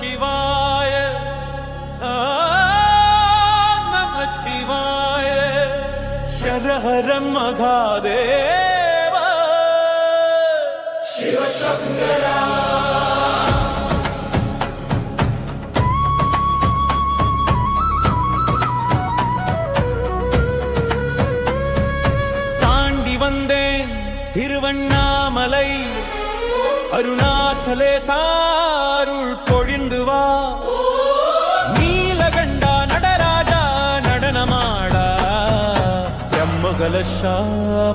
சிவாய நம சிவாய ஹர மகாதேவ சிவசங்கரா தாண்டி வந்தேன் திருவண்ணாமலை அருணாசலே சாருள் பொழிந்து வா நீலகண்டா நடராஜா நடனமாடா பிரம்மகலஷா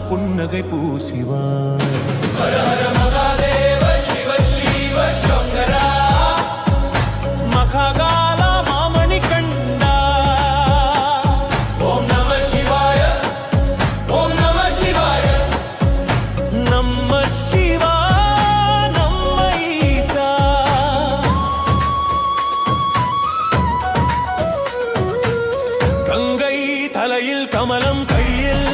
புன்னகை பூசிவா ஹர ஹர மகாதேவ சிவ சிவ சங்கரா மகாகாலா மாமணி கண்டா ஓம் நம சிவாய ஓம் நம சிவாய நம்ம சிவா நம்ம ஈசா கங்கை தலையில் கமலம் கையில்